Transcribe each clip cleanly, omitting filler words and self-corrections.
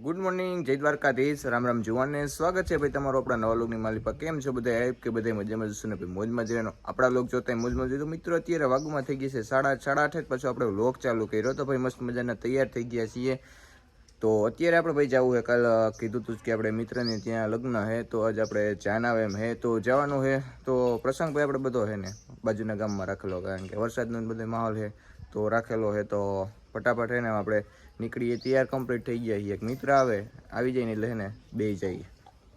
Good morning, જય દ્વારકાધીશ, રામ રામ જુવાનને સ્વાગત છે ભાઈ તમારો આપણા નવા લોકની માલિક પર. કેમ છો બધા? આઈપ કે બધા મજામાં જશો ને ભાઈ મોજમાં જ રહેનો. આપણા લોક જોતા મોજમાં જોઈએ તો મિત્રો અત્યારે વાગુમાં થઈ ગઈ છે સાડા આઠ પછી આપણે લોક ચાલુ કર્યો તો ભાઈ મસ્ત મજાના તૈયાર થઈ ગયા છીએ. તો અત્યારે આપણે ભાઈ જવું હે, કાલ કીધું હતું કે આપણે મિત્રને ત્યાં લગ્ન હે તો આજ આપણે જાન આવે એમ હે તો જવાનું હે. તો પ્રસંગ ભાઈ આપણે બધો હે ને બાજુના ગામમાં રાખેલો, કારણ કે વરસાદનો બધો માહોલ હે તો રાખેલો હે. તો ફટાફટ હે ને આપણે નીકળીએ, તૈયાર કમ્પ્લીટ થઈ ગયા છીએ. એક મિત્ર આવી જાય ને એટલે હે ને બે જઈએ.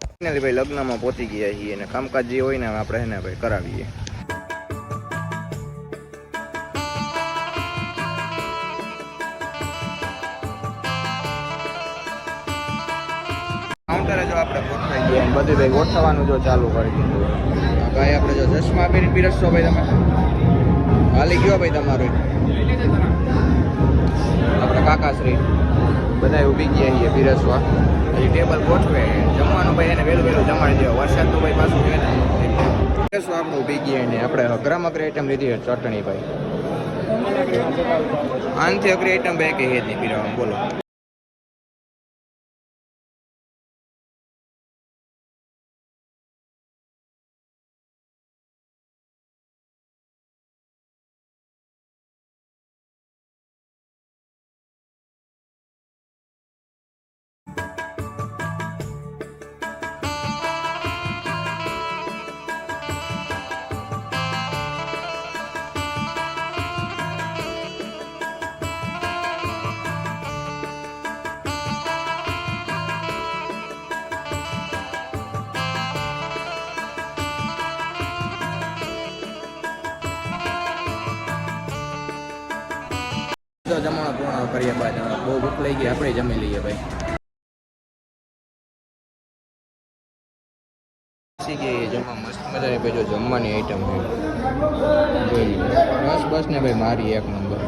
ફાઇનલી ભાઈ લગ્નમાં પહોંચી ગયા છીએ અને કામકાજ જે હોય ને આપણે હે ને ભાઈ કરાવીએ. કાઉન્ટરે જો આપણે ગોઠવાઈ ગયા અને બધું ભાઈ ગોઠવવાનું જો ચાલુ કરી દીધું. ભાઈ આપણે જો ચશ્મા પહેરીને પીરસશો ભાઈ તમે હાલી ગયો ભાઈ તમારું આપણે કાકાશ્રી બધા ઊભી ગયા છીએ પીરસવા. હજી ટેબલ ગોઠવે જમવાનું ભાઈ એને વહેલું જમાડી દેવા. વરસાદ તો ભાઈ પાછું છે ને પીરસવા આપણે ઊભી ગયા ને આપણે અઘરામઘરી આઈટમ લીધી ચટણી ભાઈ. આનથી અઘરી આઈટમ ભાઈ કે હે નહીં પીરવાનું બોલો. જમવાનું પૂર્ણ કર્યા બાદ બહુ ભૂખ લઈ ગઈ, આપણે જમી લઈએ ભાઈ. જમવા મસ્ત મજા આવી ભાઈ. જો જમવાની આઈટમ જોઈ બસ ને ભાઈ મારી એક નંબર.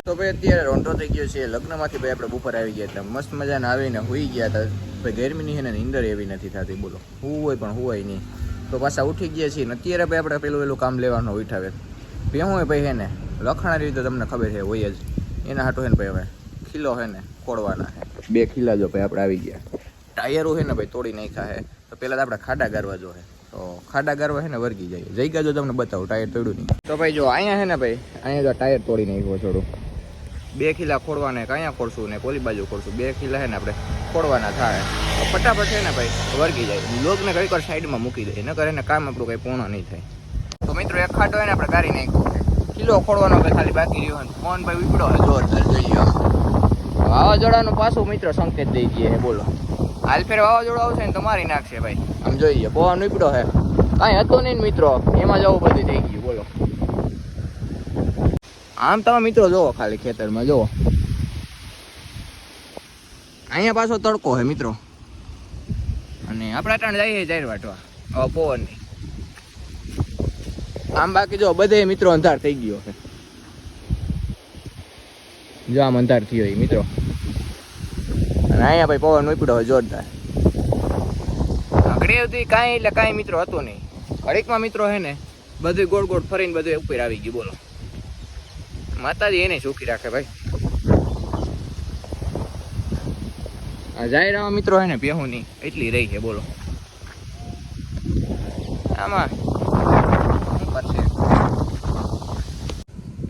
તો ભાઈ અત્યારે રોંઢો થઈ ગયો છે લગ્નમાંથી ભાઈ આપણે બપોર આવી ગયા હતા. મસ્ત મજાને આવીને હુઈ ગયા હતા ભાઈ. ગરમીની છે ને નીંદર એવી નથી થતી બોલો. હું હોય પણ હુવાય નહીં. તો પાછા ઉઠી ગયા છીએ ને અત્યારે ભાઈ આપણે પેલું કામ લેવાનું ઉઠાવે ભેહું હોય ભાઈ. હે ને લખણા રીતે તમને ખબર છે હોય જ એના હાટું છે ને ભાઈ. હવે ખીલો છે ને ખોડવાના છે 2 ખીલા જો ભાઈ આપણે આવી ગયા. ટાયરો છે ને ભાઈ તોડી નાખ્યા છે. તો પહેલાં તો આપણે ખાડા ગારવા જો તો ખાડા ગારવા છે ને વર્ગી જાય. જઈ ગયા જો તમને બતાવું ટાયર તોડ્યું નહીં. તો ભાઈ જો અહીંયા છે ને ભાઈ અહીંયા તો ટાયર તોડી નાખ્યું થોડું. 2 ખીલા ખોડવાના અહીંયા ખોડશું ને પોલી બાજુ ખોડશું. 2 ખીલા છે ને આપણે ખોડવાના થાય તો ફટાફટ છે ને ભાઈ વર્ગી જાય. લોગને કઈ કર સાઈડમાં મૂકી દે ન કરે ને કામ આપણું કંઈ પૂર્ણ નહીં થાય. તો મિત્રો એક ખાટો હોય ને આપણે ગારી નાખ્યો કિલો ખોડવાનો ભાઈ ખાલી બાકી રહ્યો. ફોન ભાઈ ઉપડો હોય જોરદાર જોઈએ. વાવાઝોડાનું પાછું મિત્રો સંકેત દઈ દઈએ છે બોલો. હાલ ફેર વાવાઝોડું આવશે ને તો મારી નાખશે ભાઈ. આમ જોઈએ પવન ઉપડ્યો છે કાંઈ હતો નહીં મિત્રો, એમાં જવું બધું થઈ ગયું બોલો. આમ તમે મિત્રો જોવો ખાલી ખેતરમાં જોવો. અહીંયા પાછો તડકો છે મિત્રો અને આપણે અટાણ જઈએ જાહેર વાટવા હવે પવનની. આમ બાકી જો બધે મિત્રો અંધાર થઈ ગયો છે. જો આમ અંધાર થયો મિત્રો અને અહીંયા ભાઈ પવન ઉપડ્યો હોય જોરદાર. ઘડી સુધી કાંઈ એટલે કાંઈ મિત્રો હતો નહીં. ઘડીકમાં મિત્રો છે ને બધું ગોળ ગોળ ફરીને બધું ઉપર આવી ગયું બોલો. માતાજી એને સુખી રાખે ભાઈ. આ જાહેરામાં મિત્રો છે ને પેહું નહીં એટલી રહી છે બોલો. આમાં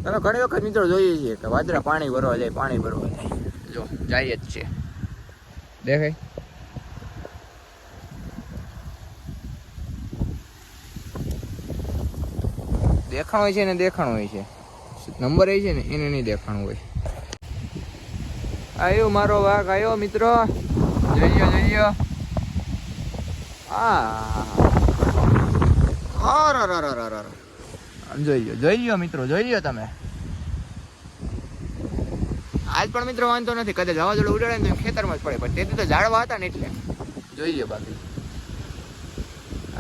તમે ઘણી વખત મિત્રો જોઈએ છીએ કે વાદળા પાણી ભરવા જાય. જો જાય જ છે દેખાય. દેખાણ હોય છે ને દેખાણ હોય છે. નંબર એ છે ને એને નહીં દેખાણું હોય. આવ્યો મારો વાઘ આવ્યો મિત્રો. જઈએ જોઈ લો મિત્રો જોઈ લો તમે. આજ પણ મિત્રો વાંધો નથી. કદાચ વાવાઝોડું ઉડાડે ને તો ખેતરમાં જ પડે પણ તેથી તો ઝાડવા હતા ને એટલે જોઈ લો. બાકી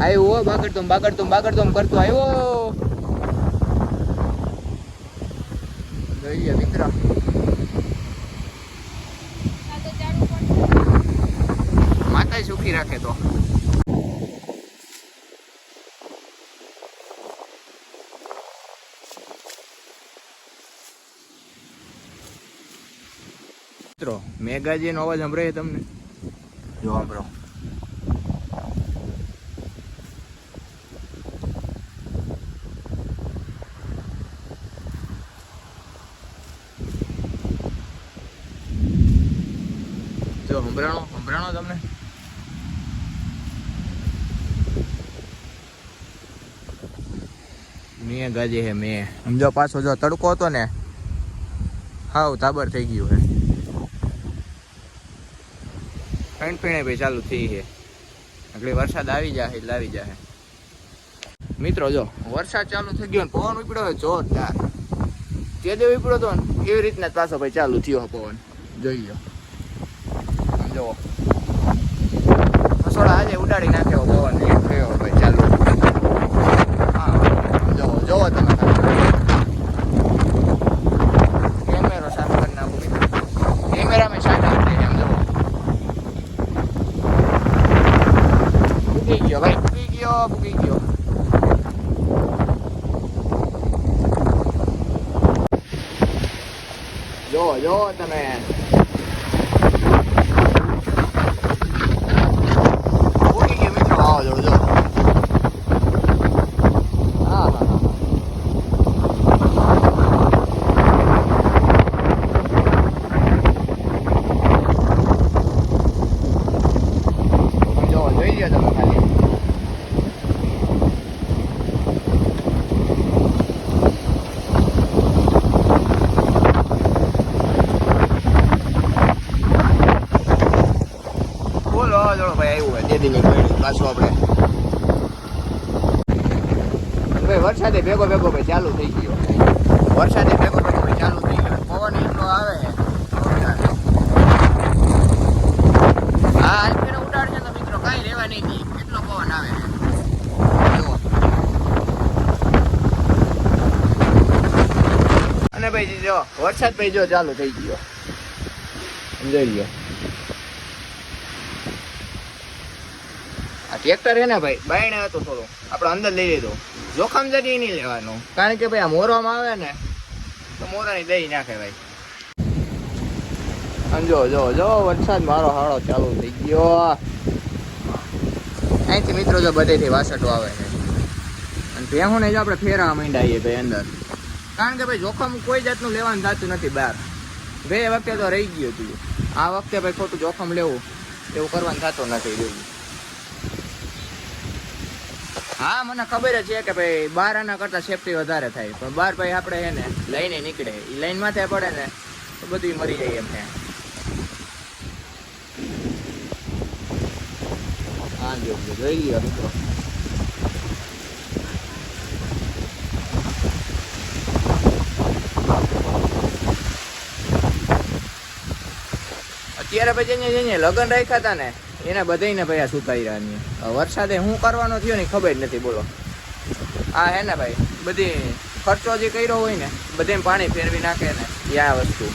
આવ્યો બાગડતું કરતો આવ્યો. જોઈએ મિત્ર માતા સુખી રાખે. તો મિત્રો મેઘાજીનો અવાજ સંભળાય તમને? જો સાંભળો. જો સંભળાણો તમને? મેં ગાજે હે મેં. સમજો પાછો જો તડકો હતો ને હાવ તાબર થઈ ગયું હે. ફીણે ભાઈ ચાલુ થઈ છે. એટલે વરસાદ આવી જાય એટલે આવી જાય. મિત્રો જો વરસાદ ચાલુ થઈ ગયો ને પવન ઉપડ્યો હોય જોરદાર. જે દેવ ઉપડ્યો હતો ને એવી રીતના પાછો ભાઈ ચાલુ થયો પવન. જોઈ લો જો મસોડા આજે ઉડાડી નાખ્યો પવન થયો ભાઈ ચાલુ. હા જોવો તમે કેમેરો સાફ કરી નાખો મિત્રો. કેમેરામાં સાટા ઉતરી એમ જોવો. ભૂગી ગયો ભાઈ ભૂગી ગયો. જો તમે ભૂગી ગયો મિત્રો. આવો જો હા જોઈ લો તમે ખાલી. પાછું આપણે ભાઈ વરસાદે ભેગો ભાઈ ચાલુ થઈ ગયો. ભાઈ ચાલુ થઈ ગયો. પવન એટલો આવે હા આલપીને ઉડાડશે તો મિત્રો કાંઈ રહેવા નહીં દી. એટલો પવન આવે અને ભાઈ જો વરસાદ ભાઈ જો ચાલુ થઈ ગયો. જોઈ લ્યો આ ટ્રેક્ટર હે ને ભાઈ બાયણે હતું થોડું આપણે અંદર લઈ લીધો. જોખમ જરી નહીં લેવાનું કારણ કે ભાઈ આ મોરવામાં આવે ને તો મોરાની દઈ નાખે ભાઈ. જો વરસાદ મારો હાળો ચાલુ થઈ ગયો. અહીંથી મિત્રો જો બધેથી વાસટો આવે છે અને ભેહુંને જો આપણે ફેરવા માંડાઈએ ભાઈ અંદર કારણ કે ભાઈ જોખમ કોઈ જાતનું લેવાનું થતું નથી બહાર. બે વખતે તો રહી ગયું હતું. આ વખતે ભાઈ ખોટું જોખમ લેવું એવું કરવાનું થતું નથી. હા મને ખબર જ છે કે ભાઈ બહાર આના કરતાં સેફટી વધારે થાય પણ બહાર ભાઈ આપણે એને લઈને નીકળે એ લાઈન માથે પડે ને તો બધું મરી જાય એમ છે. હા જોઈ લ્યો મિત્રો. અત્યારે ભાઈ જેને લગ્ન રાખ્યા હતા ને એને બધાને ભાઈ આ સુતાઈ વરસાદે શું કરવાનો થયો ને ખબર જ નથી બોલો. આ હે ને ભાઈ બધી ખર્ચો જે કર્યો હોય ને બધે પાણી ફેરવી નાખે ને એ આ વસ્તુ.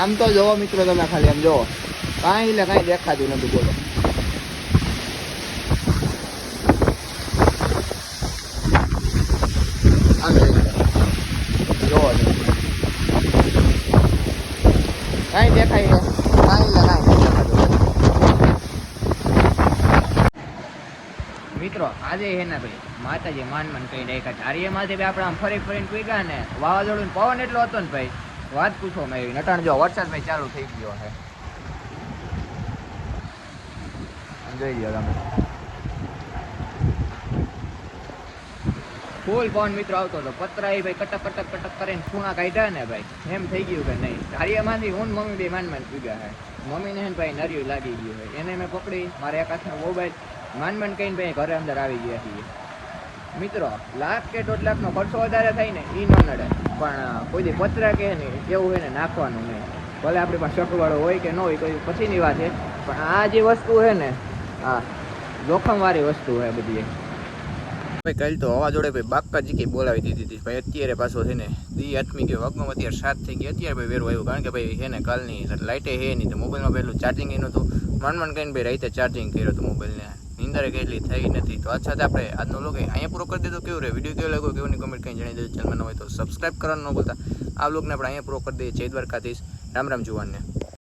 આમ તો જોવો મિત્રો તમે ખાલી આમ જોવો કાંઈ એટલે કાંઈ દેખાતું નથી બોલો. જોવો કાંઈ દેખાય કાંઈ એટલે કાંઈ દેખાતું મિત્રો. આજે હે ને ભાઈ માતાજી માન કઈ દેખા ધારીએમાંથી આપણે આમ ફરીને પીગા ને વાવાઝોડું પવન એટલો હતો ને ભાઈ વાત પૂછો મેં નટાણ. જો વરસાદ ભાઈ ચાલુ થઈ ગયો છે જોઈ લો તમે. ફૂલ પવન મિત્રો આવતો હતો. પતરા ભાઈ કટક કરીને ખૂણા કાઢ્યા ને ભાઈ એમ થઈ ગયું કે નહીં. ધારિયામાંથી હું મમ્મી બે માંડ પીગા છે. મમ્મીને હે ભાઈ નરિયું લાગી ગયું હોય એને મેં પકડી મારે એક હાથમાં મોબાઈલ માંડ કહીને ભાઈ ઘરે અંદર આવી ગયા છીએ. મિત્રો 1,00,000 કે 1.5 લાખનો ખર્ચો વધારે થાય ને એ ન નડે, પણ કોઈ દી પતરા કે નહીં એવું હોય ને નાખવાનું નહીં. ભલે આપણી પાસે શકવાળો હોય કે ન હોય કોઈ પછીની વાત છે, પણ આ જે વસ્તુ છે ને આ જોખમવાળી વસ્તુ છે બધી. ભાઈ કાલ તો હવા જોડે ભાઈ બાકાજી કે બોલાવી દીધી હતી ભાઈ. અત્યારે પાછો છે ને દી આઠમી ગયો, વાગમાં અત્યારે 7 થઈ ગઈ. અત્યારે ભાઈ વેરો આવ્યું, કારણ કે ભાઈ છે ને કાલની લાઇટે હે નહીં, તો મોબાઈલમાં પહેલું ચાર્જિંગ એનું હતું. માંડ કરીને ભાઈ રાતે ચાર્જિંગ કર્યો હતો મોબાઈલને, નીંદરે કેટલી થઈ નથી. તો આ સાથે આપણે આજનો લોક અહીંયા પૂરો કરી દીધો. કેવું રહે વિડીયો કેવો લાગ્યો કેવું ની કમેન્ટ કંઈ જણાવી દેજો. ચેનલમાં ન હોય તો સબસ્ક્રાઈબ કરવાનું ન ભૂલતા. આ લોકોને આપણે અહીંયા પૂરો કરી દઈએ. જય દ્વારકાધીશ. રામ રામ જુવાનને.